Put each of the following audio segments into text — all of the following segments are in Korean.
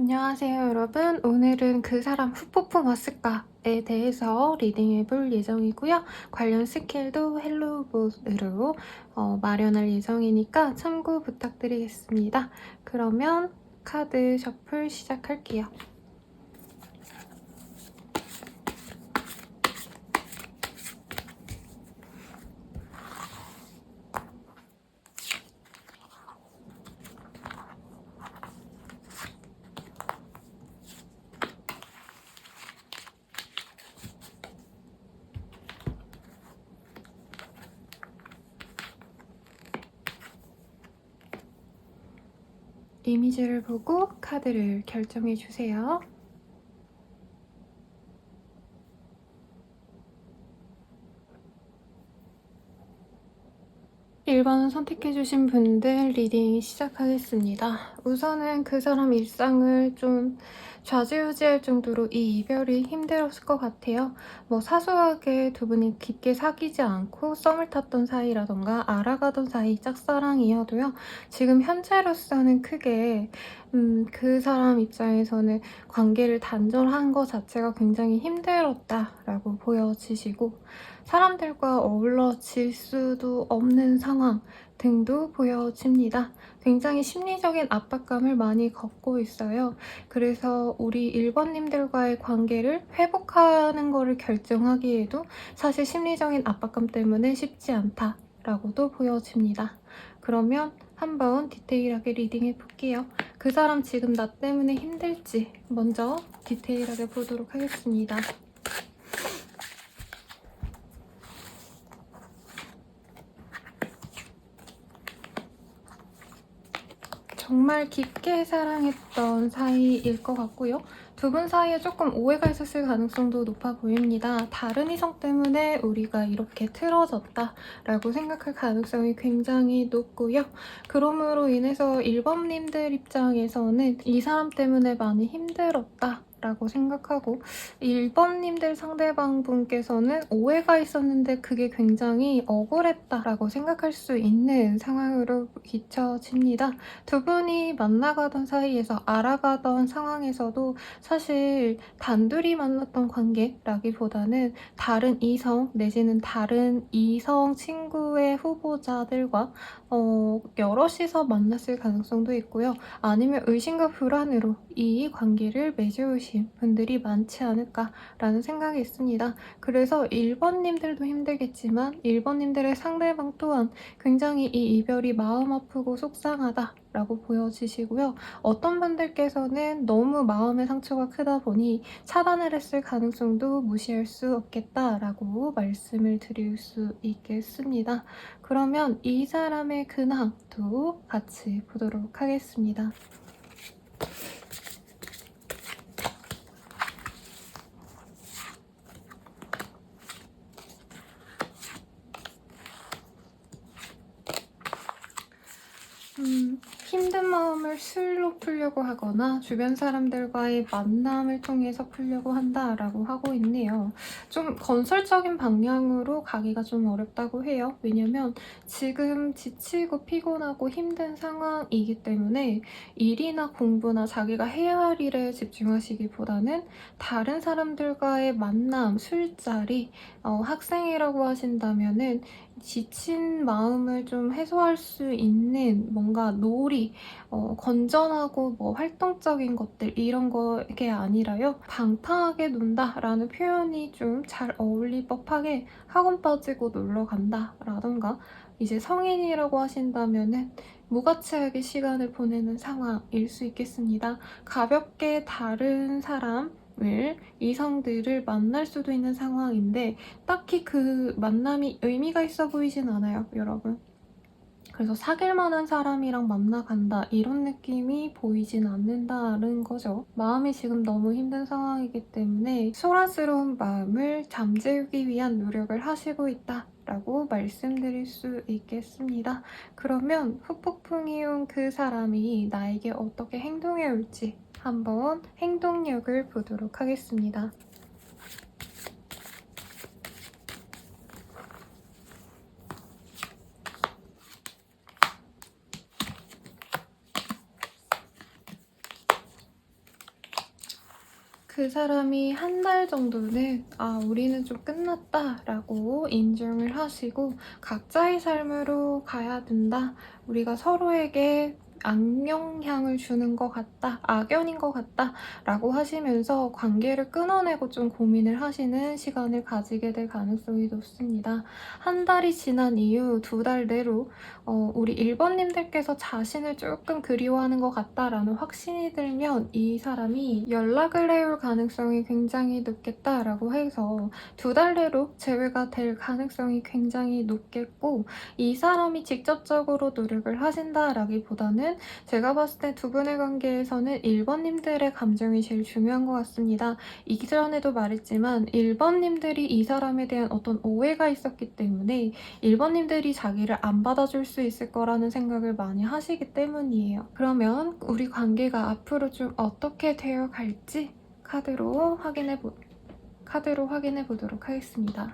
안녕하세요, 여러분. 오늘은 그 사람 후폭풍 왔을까에 대해서 리딩해 볼 예정이고요. 관련 스킬도 헬로봇으로 마련할 예정이니까 참고 부탁드리겠습니다. 그러면 카드 셔플 시작할게요. 이미지를 보고 카드를 결정해 주세요. 1번 선택해주신 분들 리딩 시작하겠습니다. 우선은 그 사람 일상을 좀 좌지우지할 정도로 이 이별이 힘들었을 것 같아요. 뭐 사소하게 두 분이 깊게 사귀지 않고 썸을 탔던 사이라던가 알아가던 사이 짝사랑이어도요. 지금 현재로서는 크게 그 사람 입장에서는 관계를 단절한 것 자체가 굉장히 힘들었다라고 보여지시고 사람들과 어우러질 수도 없는 상황 등도 보여집니다. 굉장히 심리적인 압박감을 많이 겪고 있어요. 그래서 우리 1번님들과의 관계를 회복하는 거를 결정하기에도 사실 심리적인 압박감 때문에 쉽지 않다라고도 보여집니다. 그러면 한번 디테일하게 리딩해 볼게요. 그 사람 지금 나 때문에 힘들지 먼저 디테일하게 보도록 하겠습니다. 정말 깊게 사랑했던 사이일 것 같고요. 두 분 사이에 조금 오해가 있었을 가능성도 높아 보입니다. 다른 이성 때문에 우리가 이렇게 틀어졌다라고 생각할 가능성이 굉장히 높고요. 그럼으로 인해서 1번님들 입장에서는 이 사람 때문에 많이 힘들었다 라고 생각하고 1번님들 상대방 분께서는 오해가 있었는데 그게 굉장히 억울했다라고 생각할 수 있는 상황으로 비춰집니다. 두 분이 만나가던 사이에서 알아가던 상황에서도 사실 단둘이 만났던 관계라기보다는 다른 이성 내지는 다른 이성 친구의 후보자들과 여럿이서 만났을 가능성도 있고요. 아니면 의심과 불안으로 이 관계를 맺으신 분들이 많지 않을까라는 생각이 있습니다. 그래서 1번님들도 힘들겠지만 1번님들의 상대방 또한 굉장히 이 이별이 마음 아프고 속상하다라고 보여지시고요. 어떤 분들께서는 너무 마음의 상처가 크다 보니 차단을 했을 가능성도 무시할 수 없겠다라고 말씀을 드릴 수 있겠습니다. 그러면 이 사람의 근황도 같이 보도록 하겠습니다. 힘든 마음을 술로 풀려고 하거나 주변 사람들과의 만남을 통해서 풀려고 한다라고 하고 있네요. 좀 건설적인 방향으로 가기가 좀 어렵다고 해요. 왜냐면 지금 지치고 피곤하고 힘든 상황이기 때문에 일이나 공부나 자기가 해야 할 일에 집중하시기보다는 다른 사람들과의 만남, 술자리, 학생이라고 하신다면은 지친 마음을 좀 해소할 수 있는 뭔가 놀이, 건전하고 뭐 활동적인 것들 이런 게 아니라요. 방탕하게 논다라는 표현이 좀 잘 어울릴 법하게 학원 빠지고 놀러 간다라던가 이제 성인이라고 하신다면은 무가치하게 시간을 보내는 상황일 수 있겠습니다. 가볍게 다른 사람 이성들을 만날 수도 있는 상황인데 딱히 그 만남이 의미가 있어 보이진 않아요, 여러분. 그래서 사귈 만한 사람이랑 만나간다 이런 느낌이 보이진 않는다는 거죠. 마음이 지금 너무 힘든 상황이기 때문에 소란스러운 마음을 잠재우기 위한 노력을 하시고 있다 라고 말씀드릴 수 있겠습니다. 그러면 후폭풍이 온 그 사람이 나에게 어떻게 행동해 올지 한번 행동력을 보도록 하겠습니다. 그 사람이 한 달 정도는 우리는 좀 끝났다라고 인정을 하시고 각자의 삶으로 가야 된다. 우리가 서로에게 악영향을 주는 것 같다, 악연인 것 같다 라고 하시면서 관계를 끊어내고 좀 고민을 하시는 시간을 가지게 될 가능성이 높습니다. 한 달이 지난 이후 2달 내로 우리 1번님들께서 자신을 조금 그리워하는 것 같다라는 확신이 들면 이 사람이 연락을 해올 가능성이 굉장히 높겠다라고 해서 2달 내로 재회가 될 가능성이 굉장히 높겠고, 이 사람이 직접적으로 노력을 하신다라기보다는 제가 봤을 때 두 분의 관계에서는 1번님들의 감정이 제일 중요한 것 같습니다. 이전에도 말했지만 1번님들이 이 사람에 대한 어떤 오해가 있었기 때문에 1번님들이 자기를 안 받아줄 수 있을 거라는 생각을 많이 하시기 때문이에요. 그러면 우리 관계가 앞으로 좀 어떻게 되어 갈지 카드로 확인해 보도록 하겠습니다.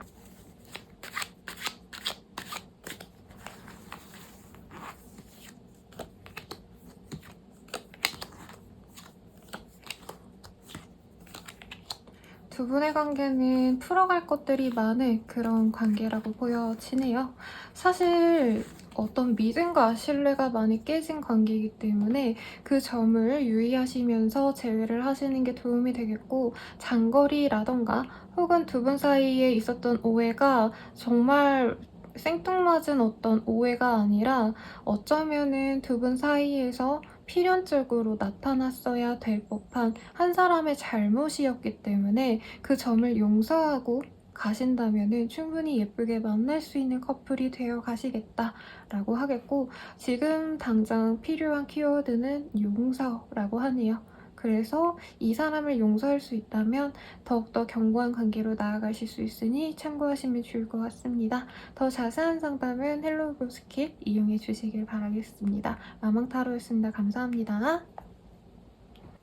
두 분의 관계는 풀어갈 것들이 많은 그런 관계라고 보여지네요. 사실 어떤 믿음과 신뢰가 많이 깨진 관계이기 때문에 그 점을 유의하시면서 재회를 하시는 게 도움이 되겠고, 장거리라던가 혹은 두 분 사이에 있었던 오해가 정말 생뚱맞은 어떤 오해가 아니라 어쩌면은 두 분 사이에서 필연적으로 나타났어야 될 법한 한 사람의 잘못이었기 때문에 그 점을 용서하고 가신다면은 충분히 예쁘게 만날 수 있는 커플이 되어 가시겠다라고 하겠고, 지금 당장 필요한 키워드는 용서라고 하네요. 그래서 이 사람을 용서할 수 있다면 더욱더 견고한 관계로 나아가실 수 있으니 참고하시면 좋을 것 같습니다. 더 자세한 상담은 헬로우스킵 이용해 주시길 바라겠습니다. 마망타로였습니다. 감사합니다.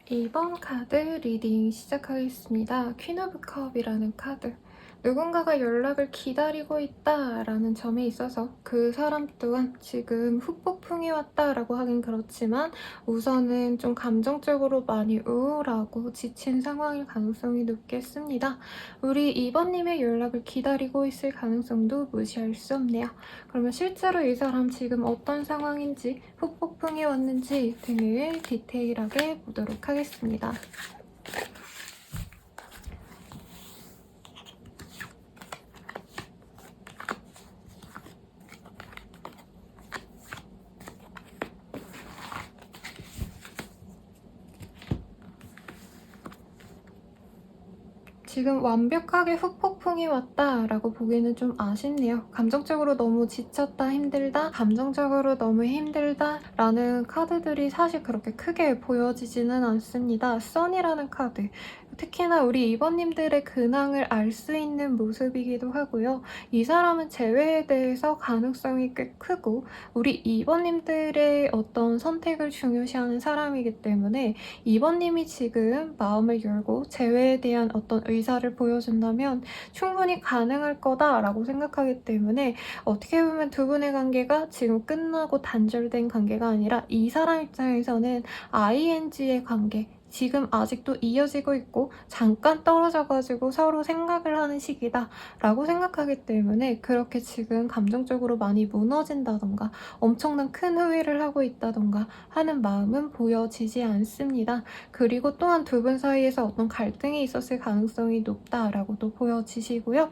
2번 카드 리딩 시작하겠습니다. 퀸 오브 컵이라는 카드. 누군가가 연락을 기다리고 있다라는 점에 있어서 그 사람 또한 지금 후폭풍이 왔다라고 하긴 그렇지만 우선은 좀 감정적으로 많이 우울하고 지친 상황일 가능성이 높겠습니다. 우리 2번님의 연락을 기다리고 있을 가능성도 무시할 수 없네요. 그러면 실제로 이 사람 지금 어떤 상황인지, 후폭풍이 왔는지 등을 디테일하게 보도록 하겠습니다. 지금 완벽하게 후폭풍이 왔다라고 보기는 좀 아쉽네요. 감정적으로 너무 지쳤다, 힘들다, 감정적으로 너무 힘들다라는 카드들이 사실 그렇게 크게 보여지지는 않습니다. 선이라는 카드. 특히나 우리 2번님들의 근황을 알 수 있는 모습이기도 하고요. 이 사람은 재회에 대해서 가능성이 꽤 크고 우리 2번님들의 어떤 선택을 중요시하는 사람이기 때문에 2번님이 지금 마음을 열고 재회에 대한 어떤 의사를 보여준다면 충분히 가능할 거다라고 생각하기 때문에 어떻게 보면 두 분의 관계가 지금 끝나고 단절된 관계가 아니라 이 사람 입장에서는 ING의 관계, 지금 아직도 이어지고 있고 잠깐 떨어져가지고 서로 생각을 하는 시기다 라고 생각하기 때문에 그렇게 지금 감정적으로 많이 무너진다던가 엄청난 큰 후회를 하고 있다던가 하는 마음은 보여지지 않습니다. 그리고 또한 두 분 사이에서 어떤 갈등이 있었을 가능성이 높다라고도 보여지시고요.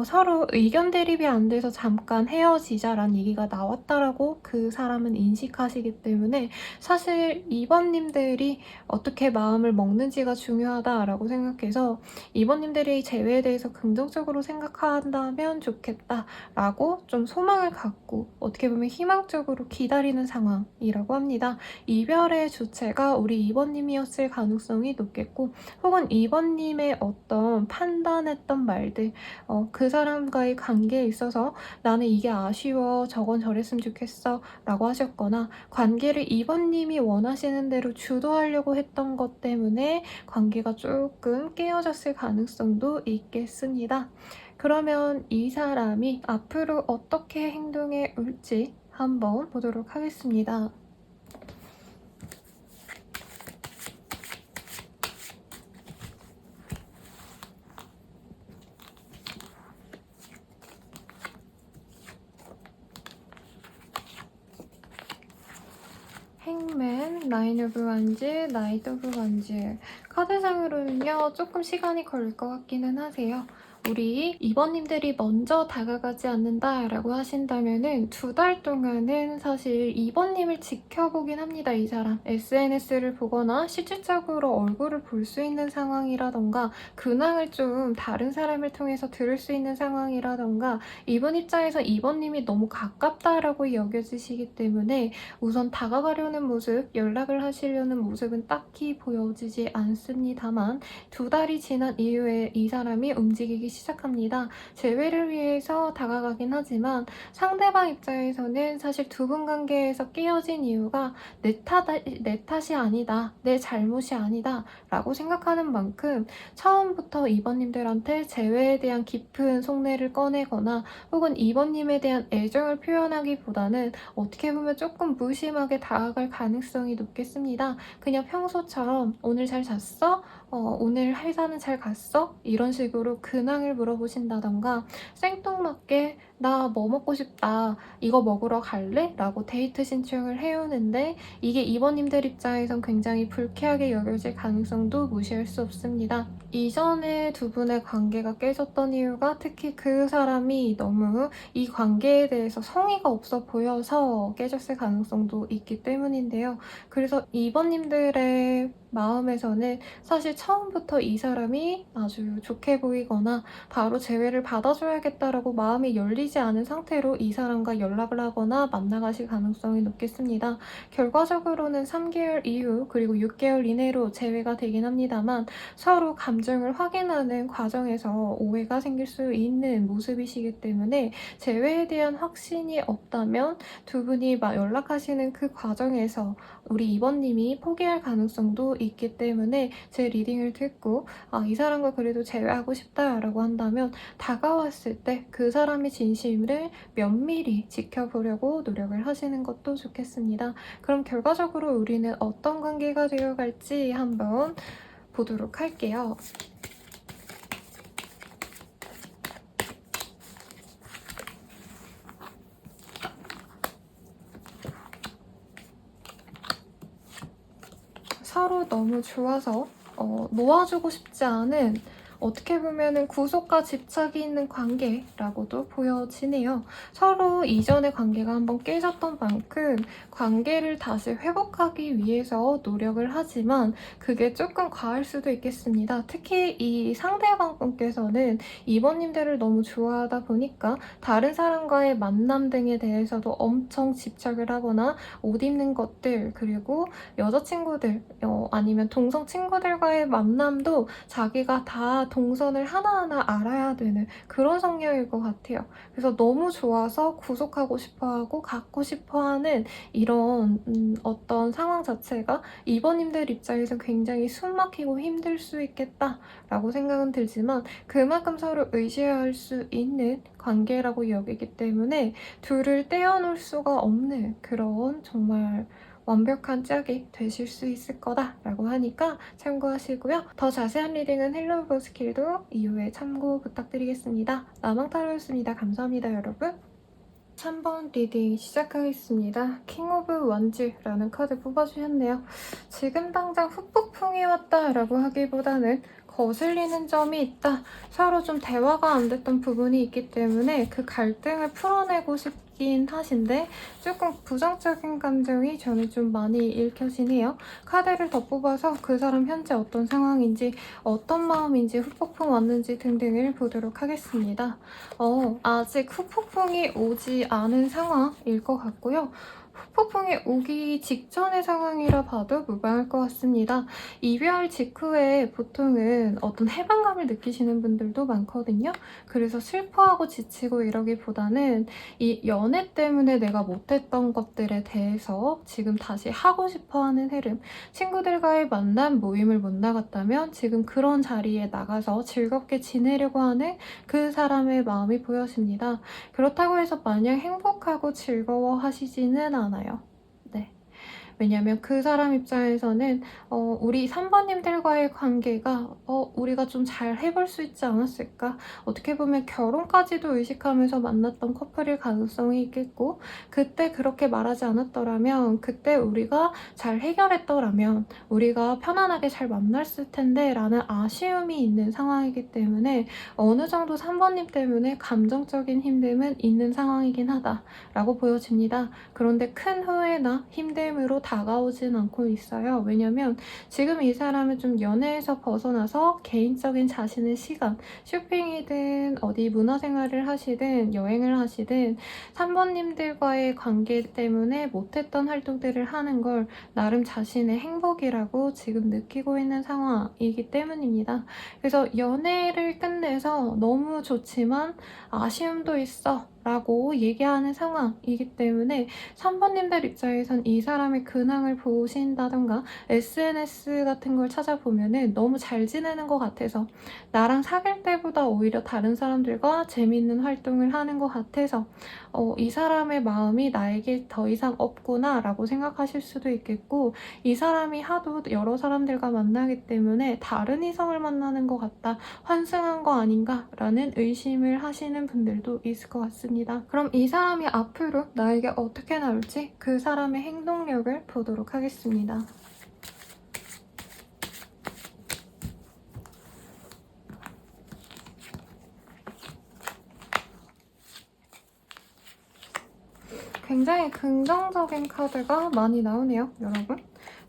서로 의견 대립이 안 돼서 잠깐 헤어지자라는 얘기가 나왔다라고 그 사람은 인식하시기 때문에 사실 2번님들이 어떻게 마음을 먹는지가 중요하다라고 생각해서 2번님들이 재회에 대해서 긍정적으로 생각한다면 좋겠다라고 좀 소망을 갖고 어떻게 보면 희망적으로 기다리는 상황이라고 합니다. 이별의 주체가 우리 2번님이었을 가능성이 높겠고 혹은 2번님의 어떤 판단했던 말들, 그 사람과의 관계에 있어서 나는 이게 아쉬워, 저건 저랬으면 좋겠어 라고 하셨거나 관계를 2번님이 원하시는 대로 주도하려고 했던 것 때문에 관계가 조금 깨어졌을 가능성도 있겠습니다. 그러면 이 사람이 앞으로 어떻게 행동해 올지 한번 보도록 하겠습니다. 나인 오브 완즈, 나이트 오브 완즈. 카드상으로는요, 조금 시간이 걸릴 것 같기는 하세요. 우리 2번님들이 먼저 다가가지 않는다라고 하신다면은 2달 동안은 사실 2번님을 지켜보긴 합니다, 이 사람. SNS를 보거나 실질적으로 얼굴을 볼 수 있는 상황이라던가 근황을 좀 다른 사람을 통해서 들을 수 있는 상황이라던가 이번 입장에서 2번님이 너무 가깝다라고 여겨지시기 때문에 우선 다가가려는 모습, 연락을 하시려는 모습은 딱히 보여지지 않습니다만 2달이 지난 이후에 이 사람이 움직이기 시작합니다. 재회를 위해서 다가가긴 하지만 상대방 입장에서는 사실 두 분 관계에서 깨어진 이유가 내 탓이 아니다, 내 잘못이 아니다 라고 생각하는 만큼 처음부터 2번님들한테 재회에 대한 깊은 속내를 꺼내거나 혹은 2번님에 대한 애정을 표현하기보다는 어떻게 보면 조금 무심하게 다가갈 가능성이 높겠습니다. 그냥 평소처럼 오늘 잘 잤어? 오늘 회사는 잘 갔어? 이런 식으로 근황을 물어보신다던가 생뚱맞게 나 뭐 먹고 싶다, 이거 먹으러 갈래? 라고 데이트 신청을 해오는데 이게 2번님들 입장에선 굉장히 불쾌하게 여겨질 가능성도 무시할 수 없습니다. 이전에 두 분의 관계가 깨졌던 이유가 특히 그 사람이 너무 이 관계에 대해서 성의가 없어 보여서 깨졌을 가능성도 있기 때문인데요. 그래서 2번님들의 마음에서는 사실 처음부터 이 사람이 아주 좋게 보이거나 바로 재회를 받아줘야겠다라고 마음이 열리지 않은 상태로 이 사람과 연락을 하거나 만나가실 가능성이 높겠습니다. 결과적으로는 3개월 이후 그리고 6개월 이내로 재회가 되긴 합니다만 서로 감정을 확인하는 과정에서 오해가 생길 수 있는 모습이시기 때문에 재회에 대한 확신이 없다면 두 분이 연락하시는 그 과정에서 우리 2번님이 포기할 가능성도 있기 때문에 제 리딩을 듣고 이 사람과 그래도 재회하고 싶다라고 한다면 다가왔을 때 그 사람의 진심을 면밀히 지켜보려고 노력을 하시는 것도 좋겠습니다. 그럼 결과적으로 우리는 어떤 관계가 되어갈지 한번 보도록 할게요. 서로 너무 좋아서 놓아주고 싶지 않은 어떻게 보면은 구속과 집착이 있는 관계라고도 보여지네요. 서로 이전의 관계가 한번 깨졌던 만큼 관계를 다시 회복하기 위해서 노력을 하지만 그게 조금 과할 수도 있겠습니다. 특히 이 상대방분께서는 2번님들을 너무 좋아하다 보니까 다른 사람과의 만남 등에 대해서도 엄청 집착을 하거나 옷 입는 것들 그리고 여자친구들 아니면 동성 친구들과의 만남도 자기가 다 동선을 하나하나 알아야 되는 그런 성향일 것 같아요. 그래서 너무 좋아서 구속하고 싶어하고 갖고 싶어하는 이런 어떤 상황 자체가 2번님들 입장에서 굉장히 숨막히고 힘들 수 있겠다라고 생각은 들지만 그만큼 서로 의지할 수 있는 관계라고 여기기 때문에 둘을 떼어놓을 수가 없는 그런 정말 완벽한 짝이 되실 수 있을 거다라고 하니까 참고하시고요. 더 자세한 리딩은 헬로우 스킬도 이후에 참고 부탁드리겠습니다. 나망타로였습니다. 감사합니다, 여러분. 3번 리딩 시작하겠습니다. 킹 오브 원즈라는 카드 뽑아주셨네요. 지금 당장 후폭풍이 왔다라고 하기보다는 거슬리는 점이 있다. 서로 좀 대화가 안 됐던 부분이 있기 때문에 그 갈등을 풀어내고 싶긴 하신데 조금 부정적인 감정이 저는 좀 많이 읽혀지네요. 카드를 더 뽑아서 그 사람 현재 어떤 상황인지 어떤 마음인지 후폭풍 왔는지 등등을 보도록 하겠습니다. 아직 후폭풍이 오지 않은 상황일 것 같고요. 후폭풍이 오기 직전의 상황이라 봐도 무방할 것 같습니다. 이별 직후에 보통은 어떤 해방감을 느끼시는 분들도 많거든요. 그래서 슬퍼하고 지치고 이러기보다는 이 연애 때문에 내가 못했던 것들에 대해서 지금 다시 하고 싶어하는 흐름, 친구들과의 만남 모임을 못 나갔다면 지금 그런 자리에 나가서 즐겁게 지내려고 하는 그 사람의 마음이 보여집니다. 그렇다고 해서 마냥 행복하고 즐거워 하시지는 않아요. 네. 왜냐면 그 사람 입장에서는 우리 3번님들과의 관계가 우리가 좀 잘 해볼 수 있지 않았을까? 어떻게 보면 결혼까지도 의식하면서 만났던 커플일 가능성이 있겠고, 그때 그렇게 말하지 않았더라면, 그때 우리가 잘 해결했더라면 우리가 편안하게 잘 만났을 텐데 라는 아쉬움이 있는 상황이기 때문에 어느 정도 3번님 때문에 감정적인 힘듦은 있는 상황이긴 하다라고 보여집니다. 그런데 큰 후회나 힘듦으로 다가오진 않고 있어요. 왜냐면 지금 이 사람은 좀 연애에서 벗어나서 개인적인 자신의 시간, 쇼핑이든 어디 문화생활을 하시든 여행을 하시든 3번님들과의 관계 때문에 못했던 활동들을 하는 걸 나름 자신의 행복이라고 지금 느끼고 있는 상황이기 때문입니다. 그래서 연애를 끝내서 너무 좋지만 아쉬움도 있어 라고 얘기하는 상황이기 때문에 3번님들 입장에선 이 사람의 근황을 보신다던가 SNS 같은 걸 찾아보면은 너무 잘 지내는 것 같아서, 나랑 사귈 때보다 오히려 다른 사람들과 재밌는 활동을 하는 것 같아서 이 사람의 마음이 나에게 더 이상 없구나 라고 생각하실 수도 있겠고, 이 사람이 하도 여러 사람들과 만나기 때문에 다른 이성을 만나는 것 같다, 환승한 거 아닌가 라는 의심을 하시는 분들도 있을 것 같습니다. 그럼 이 사람이 앞으로 나에게 어떻게 나올지 그 사람의 행동력을 보도록 하겠습니다. 굉장히 긍정적인 카드가 많이 나오네요, 여러분.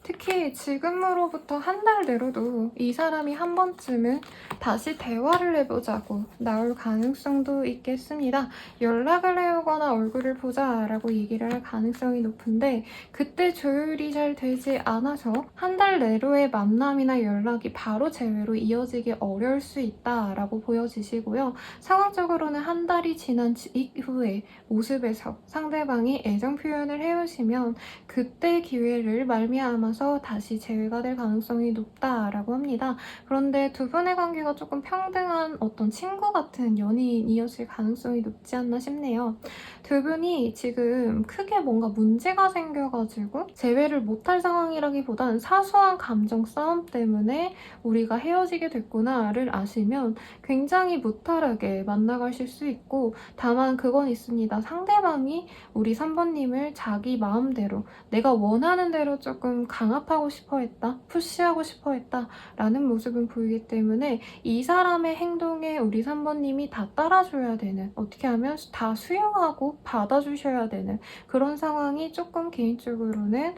특히 지금으로부터 한 달 내로도 이 사람이 한 번쯤은 다시 대화를 해보자고 나올 가능성도 있겠습니다. 연락을 해오거나 얼굴을 보자라고 얘기를 할 가능성이 높은데, 그때 조율이 잘 되지 않아서 한 달 내로의 만남이나 연락이 바로 재회로 이어지기 어려울 수 있다라고 보여지시고요. 상황적으로는 한 달이 지난 이후에 모습에서 상대방이 애정 표현을 해오시면 그때 기회를 말미암아서 다시 재회가 될 가능성이 높다라고 합니다. 그런데 두 분의 관계가 조금 평등한 어떤 친구 같은 연인이었을 가능성이 높지 않나 싶네요. 두 분이 지금 크게 뭔가 문제가 생겨가지고 재회를 못할 상황이라기보단 사소한 감정 싸움 때문에 우리가 헤어지게 됐구나를 아시면 굉장히 무탈하게 만나가실 수 있고, 다만 그건 있습니다. 상대방이 우리 3번님을 자기 마음대로 내가 원하는 대로 조금 강압하고 싶어 했다, 푸시하고 싶어 했다 라는 모습은 보이기 때문에 이 사람의 행동에 우리 3번님이 다 따라줘야 되는, 어떻게 하면 다 수용하고 받아주셔야 되는 그런 상황이 조금 개인적으로는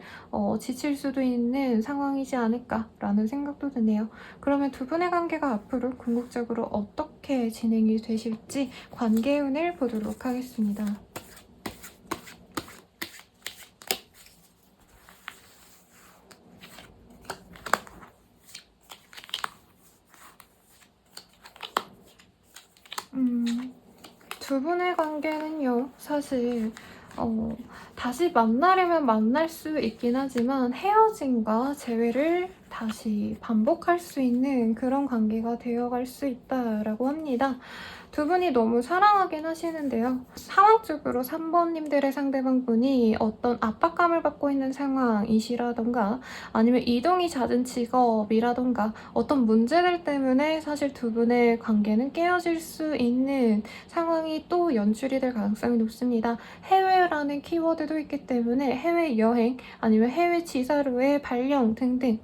지칠 수도 있는 상황이지 않을까라는 생각도 드네요. 그러면 두 분의 관계가 앞으로 궁극적으로 어떻게 진행이 되실지 관계운을 보도록 하겠습니다. 두 분의 관계는요, 사실 다시 만나려면 만날 수 있긴 하지만 헤어짐과 재회를 다시 반복할 수 있는 그런 관계가 되어갈 수 있다라고 합니다. 두 분이 너무 사랑하긴 하시는데요. 상황적으로 3번님들의 상대방분이 어떤 압박감을 받고 있는 상황이시라던가 아니면 이동이 잦은 직업이라던가 어떤 문제들 때문에 사실 두 분의 관계는 깨어질 수 있는 상황이 또 연출이 될 가능성이 높습니다. 해외라는 키워드도 있기 때문에 해외여행 아니면 해외 지사로의 발령 등등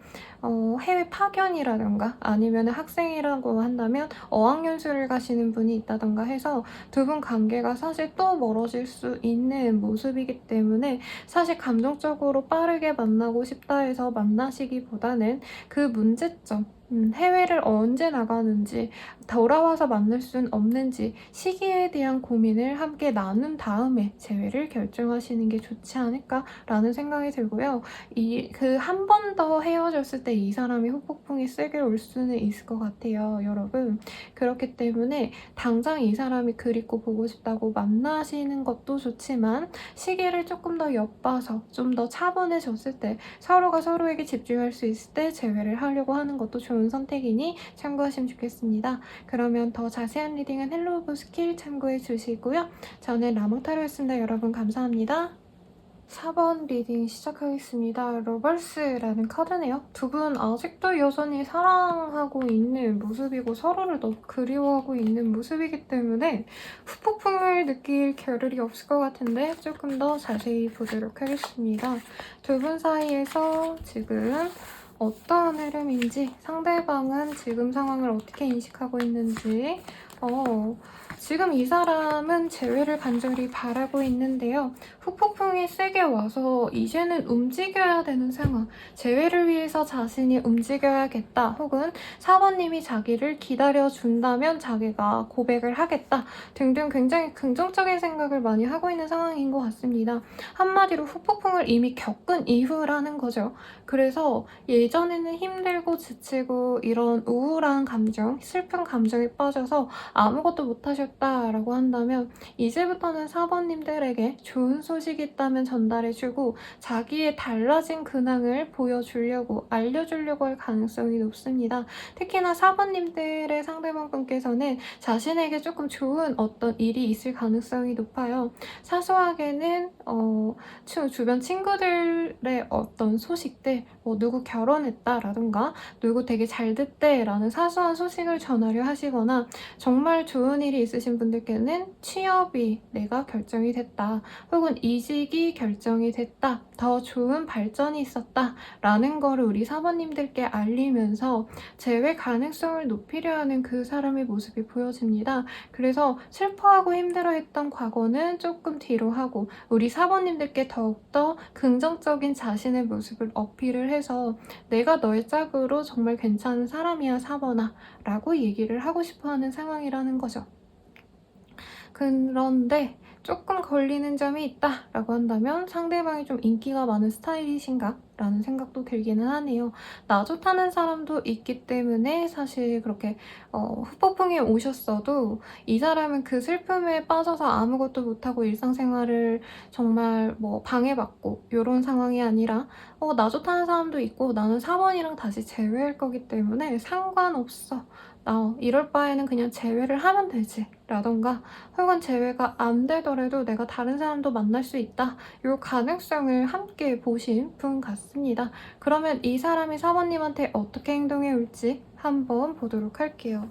해외 파견이라던가 아니면 학생이라고 한다면 어학연수를 가시는 분이 있다던가 해서 두 분 관계가 사실 또 멀어질 수 있는 모습이기 때문에, 사실 감정적으로 빠르게 만나고 싶다 해서 만나시기보다는 그 문제점, 해외를 언제 나가는지, 돌아와서 만날 수는 없는지 시기에 대한 고민을 함께 나눈 다음에 재회를 결정하시는 게 좋지 않을까라는 생각이 들고요. 그 한 번 더 헤어졌을 때 이 사람이 후폭풍이 세게 올 수는 있을 것 같아요, 여러분. 그렇기 때문에 당장 이 사람이 그립고 보고 싶다고 만나시는 것도 좋지만 시기를 조금 더 엿봐서 좀 더 차분해졌을 때, 서로가 서로에게 집중할 수 있을 때 재회를 하려고 하는 것도 좋은 선택이니 참고하시면 좋겠습니다. 그러면 더 자세한 리딩은 헬로우 오브 스킬 참고해 주시고요. 저는 라몽타로였습니다. 여러분 감사합니다. 4번 리딩 시작하겠습니다. 러벌스라는 카드네요. 두 분 아직도 여전히 사랑하고 있는 모습이고 서로를 너무 그리워하고 있는 모습이기 때문에 후폭풍을 느낄 겨를이 없을 것 같은데 조금 더 자세히 보도록 하겠습니다. 두 분 사이에서 지금 어떤 흐름인지, 상대방은 지금 상황을 어떻게 인식하고 있는지, 지금 이 사람은 재회를 간절히 바라고 있는데요. 후폭풍이 세게 와서 이제는 움직여야 되는 상황, 재회를 위해서 자신이 움직여야겠다, 혹은 4번님이 자기를 기다려준다면 자기가 고백을 하겠다 등등 굉장히 긍정적인 생각을 많이 하고 있는 상황인 것 같습니다. 한마디로 후폭풍을 이미 겪은 이후라는 거죠. 그래서 예전에는 힘들고 지치고 이런 우울한 감정, 슬픈 감정에 빠져서 아무것도 못하셨다라고 한다면 이제부터는 4번님들에게 좋은 소식이 있다면 전달해주고 자기의 달라진 근황을 보여주려고, 알려주려고 할 가능성이 높습니다. 특히나 4번님들의 상대방분께서는 자신에게 조금 좋은 어떤 일이 있을 가능성이 높아요. 사소하게는 주변 친구들의 어떤 소식들, 누구 결혼했다라던가 누구 되게 잘 됐대라는 사소한 소식을 전하려 하시거나, 정말 좋은 일이 있으신 분들께는 취업이 내가 결정이 됐다, 혹은 이직이 결정이 됐다, 더 좋은 발전이 있었다 라는 거를 우리 사모님들께 알리면서 재회 가능성을 높이려 하는 그 사람의 모습이 보여집니다. 그래서 슬퍼하고 힘들어했던 과거는 조금 뒤로 하고 우리 사모님들께 더욱더 긍정적인 자신의 모습을 어필을 해서 내가 너의 짝으로 정말 괜찮은 사람이야 4번아 라고 얘기를 하고 싶어하는 상황이라는 거죠. 그런데 조금 걸리는 점이 있다 라고 한다면 상대방이 좀 인기가 많은 스타일이신가? 라는 생각도 들기는 하네요. 나 좋다는 사람도 있기 때문에 사실 그렇게 후폭풍이 오셨어도 이 사람은 그 슬픔에 빠져서 아무것도 못하고 일상생활을 정말 방해받고 이런 상황이 아니라 나 좋다는 사람도 있고 나는 4번이랑 다시 재회할 거기 때문에 상관없어. 이럴 바에는 그냥 재회를 하면 되지 라던가, 혹은 재회가 안 되더라도 내가 다른 사람도 만날 수 있다, 이 가능성을 함께 보신 분 같습니다. 그러면 이 사람이 4번님한테 어떻게 행동해 올지 한번 보도록 할게요.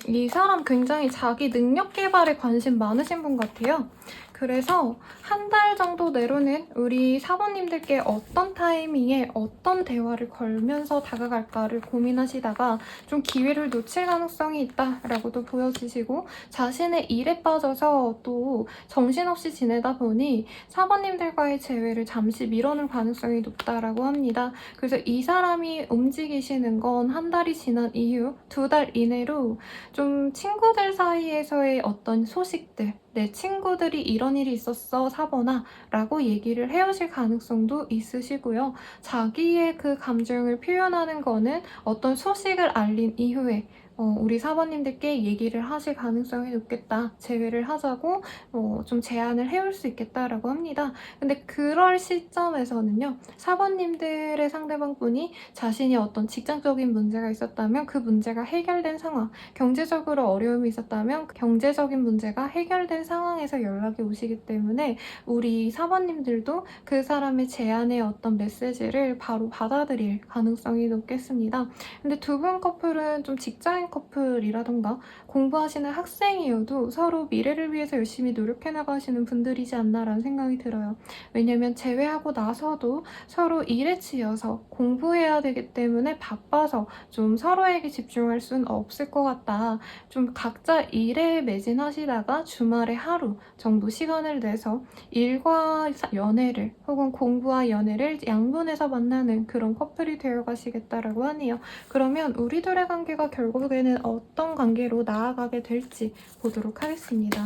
이 사람 굉장히 자기 능력 개발에 관심 많으신 분 같아요. 그래서 한 달 정도 내로는 우리 사모님들께 어떤 타이밍에 어떤 대화를 걸면서 다가갈까를 고민하시다가 좀 기회를 놓칠 가능성이 있다라고도 보여지시고, 자신의 일에 빠져서 또 정신없이 지내다 보니 사모님들과의 재회를 잠시 미뤄놓을 가능성이 높다라고 합니다. 그래서 이 사람이 움직이시는 건 한 달이 지난 이후 2달 이내로 좀 친구들 사이에서의 어떤 소식들, 내 친구들이 이런 일이 있었어 4번아 라고 얘기를 해오실 가능성도 있으시고요. 자기의 그 감정을 표현하는 거는 어떤 소식을 알린 이후에 우리 사모님들께 얘기를 하실 가능성이 높겠다, 재회를 하자고 좀 제안을 해올 수 있겠다라고 합니다. 근데 그럴 시점에서는요, 사모님들의 상대방분이 자신이 어떤 직장적인 문제가 있었다면 그 문제가 해결된 상황, 경제적으로 어려움이 있었다면 경제적인 문제가 해결된 상황에서 연락이 오시기 때문에 우리 사모님들도 그 사람의 제안의 어떤 메시지를 바로 받아들일 가능성이 높겠습니다. 근데 두 분 커플은 좀 직장인 커플이라던가 공부하시는 학생이어도 서로 미래를 위해서 열심히 노력해 나가시는 분들이지 않나라는 생각이 들어요. 왜냐면 재회하고 나서도 서로 일에 치여서 공부해야 되기 때문에 바빠서 좀 서로에게 집중할 수는 없을 것 같다. 좀 각자 일에 매진하시다가 주말에 하루 정도 시간을 내서 일과 연애를, 혹은 공부와 연애를 양분해서 만나는 그런 커플이 되어 가시겠다라고 하네요. 그러면 우리들의 관계가 결국에는 어떤 관계로 나아가게 될지 보도록 하겠습니다.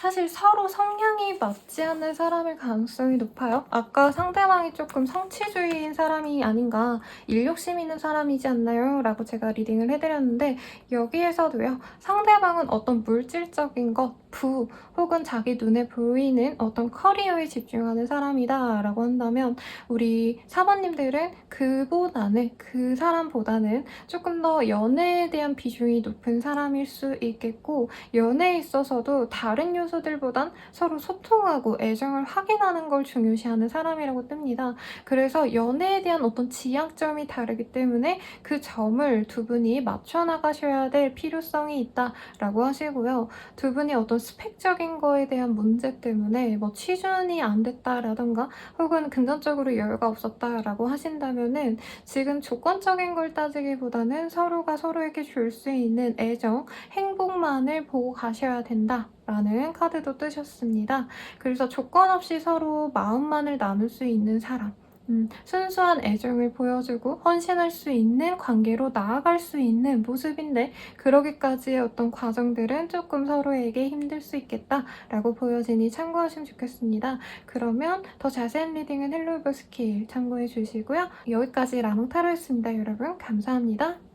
사실 서로 성향이 맞지 않는 사람일 가능성이 높아요. 아까 상대방이 조금 성취주의인 사람이 아닌가, 일욕심 있는 사람이지 않나요? 라고 제가 리딩을 해드렸는데 여기에서도요. 상대방은 어떤 물질적인 것, 부, 혹은 자기 눈에 보이는 어떤 커리어에 집중하는 사람이다 라고 한다면 우리 사모님들은 그 사람보다는 조금 더 연애에 대한 비중이 높은 사람일 수 있겠고 연애에 있어서도 다른 요소들보단 서로 소통하고 애정을 확인하는 걸 중요시하는 사람이라고 뜹니다. 그래서 연애에 대한 어떤 지향점이 다르기 때문에 그 점을 두 분이 맞춰 나가셔야 될 필요성이 있다라고 하시고요. 두 분이 어떤 스펙적인 거에 대한 문제 때문에 뭐 취준이 안 됐다라던가 혹은 금전적으로 여유가 없었다라고 하신다면은 지금 조건적인 걸 따지기보다는 서로가 서로에게 줄 수 있는 애정, 행복만을 보고 가셔야 된다라는 카드도 뜨셨습니다. 그래서 조건 없이 서로 마음만을 나눌 수 있는 사람, 순수한 애정을 보여주고 헌신할 수 있는 관계로 나아갈 수 있는 모습인데 그러기까지의 어떤 과정들은 조금 서로에게 힘들 수 있겠다라고 보여지니 참고하시면 좋겠습니다. 그러면 더 자세한 리딩은 헬로우버 스케일 참고해 주시고요. 여기까지 라몽타로였습니다. 여러분 감사합니다.